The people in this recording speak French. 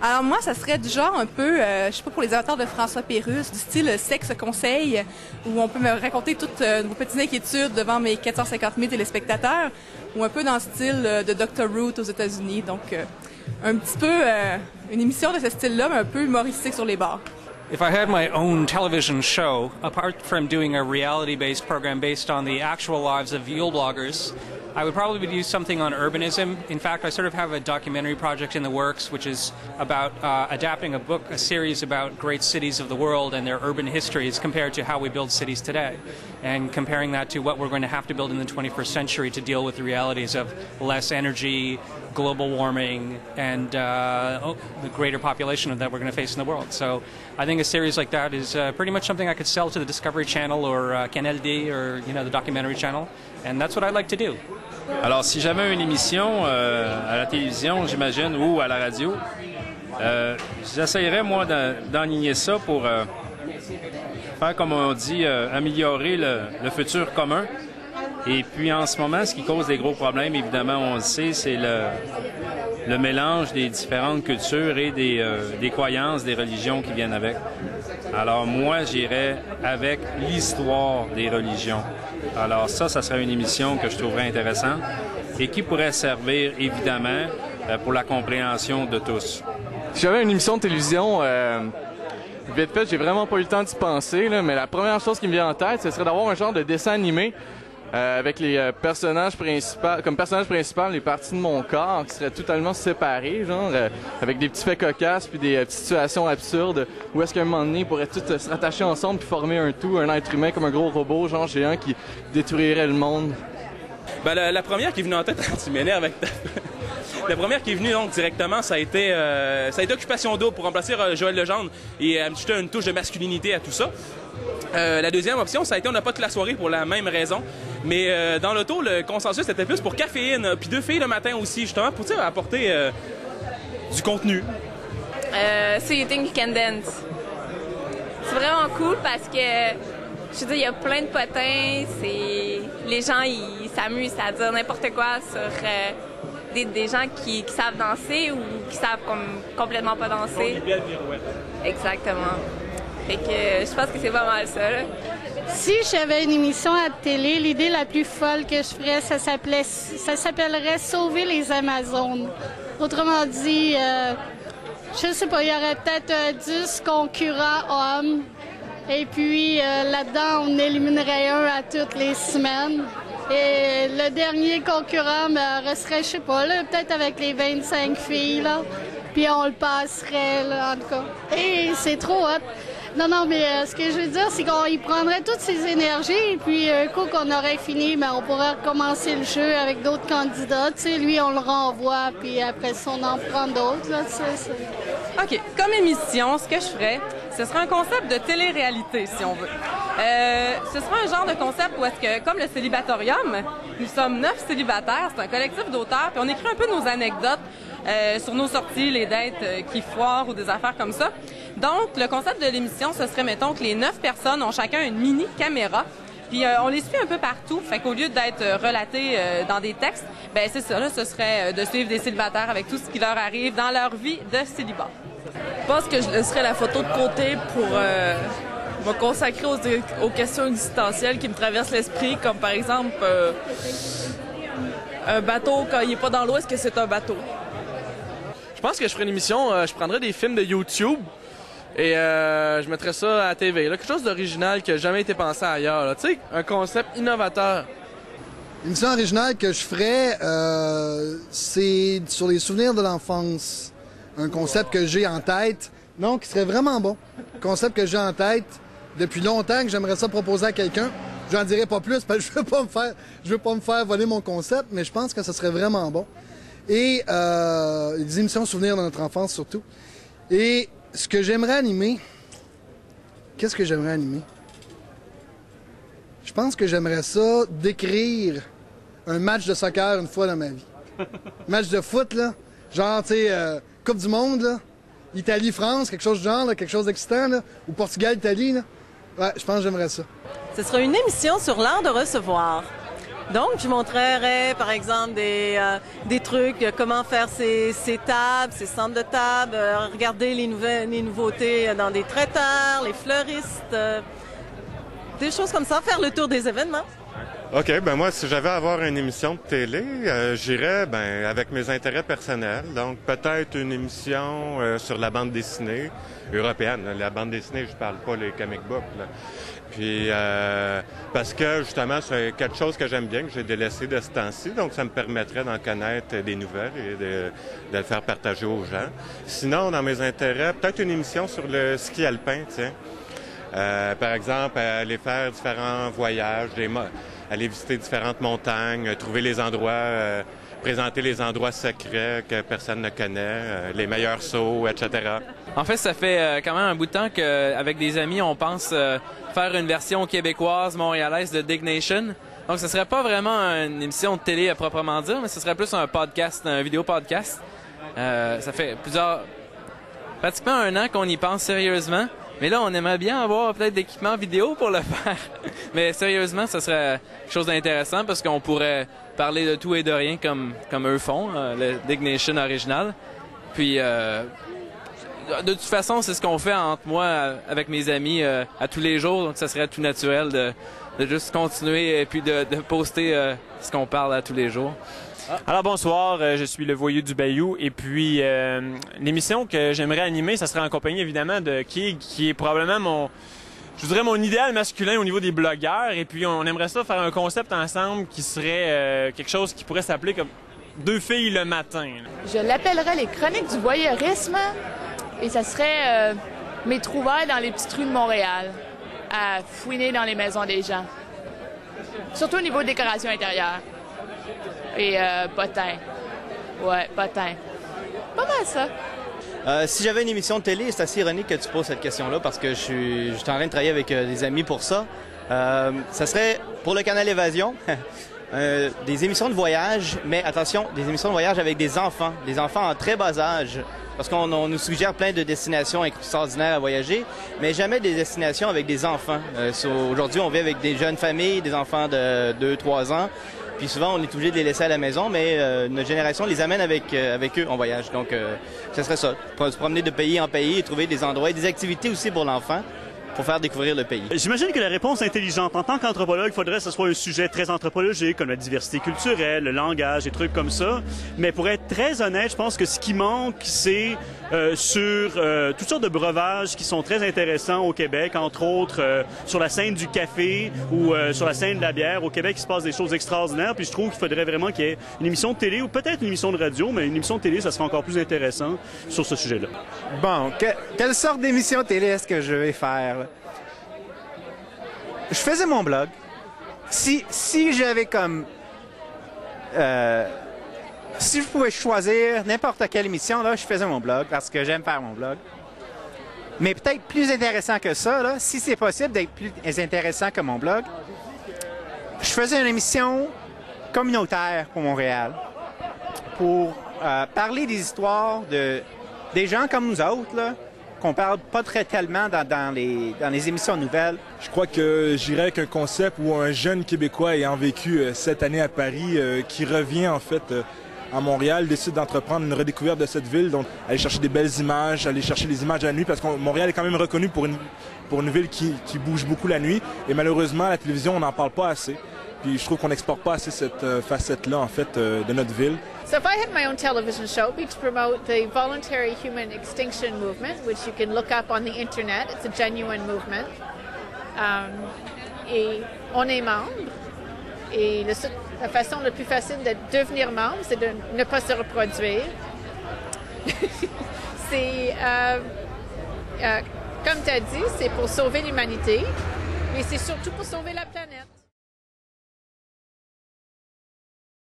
Alors moi, ça serait du genre un peu, je sais pas, pour les avatars de François Pérusse, du style sexe conseil, où on peut me raconter toutes nos petites inquiétudes devant mes 450 000 téléspectateurs, ou un peu dans le style de Dr. Root aux États-Unis. Donc, un petit peu une émission de ce style-là, mais un peu humoristique sur les bords. If I had my own television show, apart from doing a reality-based program based on the actual lives of Yule bloggers, I would probably do something on urbanism. In fact, I sort of have a documentary project in the works, which is about adapting a series about great cities of the world and their urban histories compared to how we build cities today, and comparing that to what we're going to have to build in the 21st century to deal with the realities of less energy, global warming, and the greater population that we're going to face in the world. So I think a series like that is pretty much something I could sell to the Discovery Channel or Canal D or, you know, the documentary channel, and that's what I'd like to do. Alors, si j'avais une émission à la télévision, j'imagine, ou à la radio, j'essayerais, moi, d'enligner ça pour faire, comme on dit, améliorer le futur commun. Et puis, en ce moment, ce qui cause des gros problèmes, évidemment, on le sait, c'est le mélange des différentes cultures et des croyances, des religions qui viennent avec. Alors, moi, j'irais avec l'histoire des religions. Alors ça serait une émission que je trouverais intéressante et qui pourrait servir, évidemment, pour la compréhension de tous. Si j'avais une émission de télévision, vite fait, j'ai vraiment pas eu le temps d'y penser, là, mais la première chose qui me vient en tête, ce serait d'avoir un genre de dessin animé avec les personnages principaux, comme personnage principal, les parties de mon corps qui seraient totalement séparées, genre avec des petits faits cocasses puis des petites situations absurdes où est-ce qu'à un moment donné, ils pourraient tous se rattacher ensemble puis former un tout, un être humain comme un gros robot, genre géant qui détruirait le monde. Ben, la première qui est venue en tête, tu m'énerves avec ta... La première qui est venue donc directement, ça a été Occupation Double pour remplacer Joël Legendre et ajouter une touche de masculinité à tout ça. La deuxième option, ça a été On n'a pas toute la soirée pour la même raison. Mais dans l'auto, le consensus était plus pour Caféine, puis 2 filles le matin aussi, justement, pour apporter du contenu. So You Think You Can Dance. C'est vraiment cool parce que, je veux dire, il y a plein de potins, les gens, ils s'amusent à dire n'importe quoi sur des gens qui savent danser ou qui savent complètement pas danser. Des belles pirouettes. Exactement. Fait que je pense que c'est pas mal ça, là. Si j'avais une émission à la télé, l'idée la plus folle que je ferais, ça s'appellerait Sauver les Amazones. Autrement dit, je sais pas, il y aurait peut-être 10 concurrents hommes. Et puis là-dedans, on éliminerait un à toutes les semaines. Et le dernier concurrent resterait, je sais pas, là, peut-être avec les 25 filles, là. Puis on le passerait, là, en tout cas. Et c'est trop hot. Non, mais ce que je veux dire, c'est qu'il prendrait toutes ses énergies et puis un coup qu'on aurait fini, on pourrait recommencer le jeu avec d'autres candidats. Tu sais, lui, on le renvoie, puis après ça, on en prend d'autres, là, tu sais. OK. Comme émission, ce que je ferais, ce serait un concept de télé-réalité, si on veut. Ce serait un genre de concept où est-ce que, comme le Célibatorium, nous sommes 9 célibataires, c'est un collectif d'auteurs, puis on écrit un peu nos anecdotes sur nos sorties, les dates qui foirent ou des affaires comme ça. Donc, le concept de l'émission, ce serait, mettons, que les 9 personnes ont chacun une mini-caméra, puis on les suit un peu partout. Fait qu'au lieu d'être relatés dans des textes, ben c'est ça, là, ce serait de suivre des célibataires avec tout ce qui leur arrive dans leur vie de célibat. Je pense que je laisserais la photo de côté pour me consacrer aux questions existentielles qui me traversent l'esprit, comme par exemple un bateau, quand il n'est pas dans l'eau, est-ce que c'est un bateau? Je pense que je ferais une émission, je prendrais des films de YouTube et je mettrais ça à la TV. Là, quelque chose d'original qui n'a jamais été pensé ailleurs. Tu sais, un concept innovateur. L'émission originale que je ferais, c'est sur les souvenirs de l'enfance. Un concept que j'ai en tête, non, qui serait vraiment bon. Un concept que j'ai en tête depuis longtemps, que j'aimerais ça proposer à quelqu'un. J'en dirai pas plus parce que je veux pas me faire voler mon concept, mais je pense que ce serait vraiment bon. Et des émissions souvenirs de notre enfance surtout. Et ce que j'aimerais animer, qu'est-ce que j'aimerais animer? Je pense que j'aimerais ça décrire un match de soccer une fois dans ma vie. Match de foot, là. Genre, tu sais, Coupe du Monde, là. Italie-France, quelque chose du genre, là, quelque chose d'excitant, là. Ou Portugal-Italie, là. Ouais, je pense que j'aimerais ça. Ce sera une émission sur l'art de recevoir. Donc, je montrerai, par exemple, des trucs, comment faire ses tables, ses centres de table, regarder les nouveautés dans des traiteurs, les fleuristes, des choses comme ça, faire le tour des événements. OK, ben moi, si j'avais à avoir une émission de télé, j'irais avec mes intérêts personnels. Donc, peut-être une émission sur la bande dessinée européenne. La bande dessinée, je parle pas les comic books, là. Puis, parce que, justement, c'est quelque chose que j'aime bien, que j'ai délaissé de ce temps-ci. Donc, ça me permettrait d'en connaître des nouvelles et de le faire partager aux gens. Sinon, dans mes intérêts, peut-être une émission sur le ski alpin, tiens. Par exemple, aller faire différents voyages, aller visiter différentes montagnes, trouver les endroits, présenter les endroits secrets que personne ne connaît, les meilleurs sauts, etc. En fait, ça fait quand même un bout de temps qu'avec des amis, on pense faire une version québécoise, montréalaise de Dignation. Donc, ce serait pas vraiment une émission de télé à proprement dire, mais ce serait plus un podcast, un vidéo podcast. Ça fait pratiquement 1 an qu'on y pense sérieusement. Mais là, on aimerait bien avoir peut-être d'équipement vidéo pour le faire. Mais sérieusement, ça serait quelque chose d'intéressant parce qu'on pourrait parler de tout et de rien comme eux font, le Dignation original. Puis, de toute façon, c'est ce qu'on fait entre moi avec mes amis à tous les jours. Donc, ça serait tout naturel de juste continuer et puis de poster ce qu'on parle à tous les jours. Alors bonsoir, je suis le Voyou du Bayou et puis l'émission que j'aimerais animer, ça serait en compagnie évidemment de Kig, qui est probablement mon idéal masculin au niveau des blogueurs, et puis on aimerait ça faire un concept ensemble qui serait quelque chose qui pourrait s'appeler comme 2 filles le matin. Je l'appellerais les chroniques du voyeurisme et ça serait mes trouvailles dans les petites rues de Montréal, à fouiner dans les maisons des gens, surtout au niveau de décoration intérieure. Et potin. Ouais, potin. Pas mal ça. Si j'avais une émission de télé, c'est assez ironique que tu poses cette question-là parce que je suis en train de travailler avec des amis pour ça. Ça serait pour le canal Évasion, des émissions de voyage, mais attention, des émissions de voyage avec des enfants en très bas âge. Parce qu'on nous suggère plein de destinations extraordinaires à voyager, mais jamais des destinations avec des enfants. Aujourd'hui, on vit avec des jeunes familles, des enfants de 2-3 ans. Puis souvent, on est obligé de les laisser à la maison, mais notre génération les amène avec eux en voyage. Donc, ce serait ça. Se promener de pays en pays et trouver des endroits et des activités aussi pour l'enfant pour faire découvrir le pays. J'imagine que la réponse est intelligente. En tant qu'anthropologue, il faudrait que ce soit un sujet très anthropologique, comme la diversité culturelle, le langage, des trucs comme ça. Mais pour être très honnête, je pense que ce qui manque, c'est sur toutes sortes de breuvages qui sont très intéressants au Québec, entre autres sur la scène du café ou sur la scène de la bière. Au Québec, il se passe des choses extraordinaires, puis je trouve qu'il faudrait vraiment qu'il y ait une émission de télé ou peut-être une émission de radio, mais une émission de télé, ça serait encore plus intéressant sur ce sujet-là. Bon, quelle sorte d'émission télé est-ce que je vais faire? Je faisais mon blog. Si j'avais comme... si je pouvais choisir n'importe quelle émission, là, je faisais mon blog parce que j'aime faire mon blog. Mais peut-être plus intéressant que ça, là, si c'est possible d'être plus intéressant que mon blog, je faisais une émission communautaire pour Montréal pour parler des histoires des gens comme nous autres, là, qu'on parle pas très tellement dans les émissions nouvelles. Je crois que j'irais avec un concept où un jeune Québécois ayant vécu cette année à Paris, qui revient en fait à Montréal, décide d'entreprendre une redécouverte de cette ville, donc aller chercher des belles images, aller chercher les images de la nuit, parce que Montréal est quand même reconnu pour une ville qui bouge beaucoup la nuit, et malheureusement à la télévision on n'en parle pas assez. Puis je trouve qu'on n'exporte pas assez cette facette-là en fait de notre ville. So if I had my own television show, it'd be to promote the voluntary human extinction movement, which you can look up on the internet. It's a genuine movement. Et on est membre. Et la façon la plus facile de devenir membre, c'est de ne pas se reproduire. C'est, comme tu as dit, c'est pour sauver l'humanité, mais c'est surtout pour sauver la planète.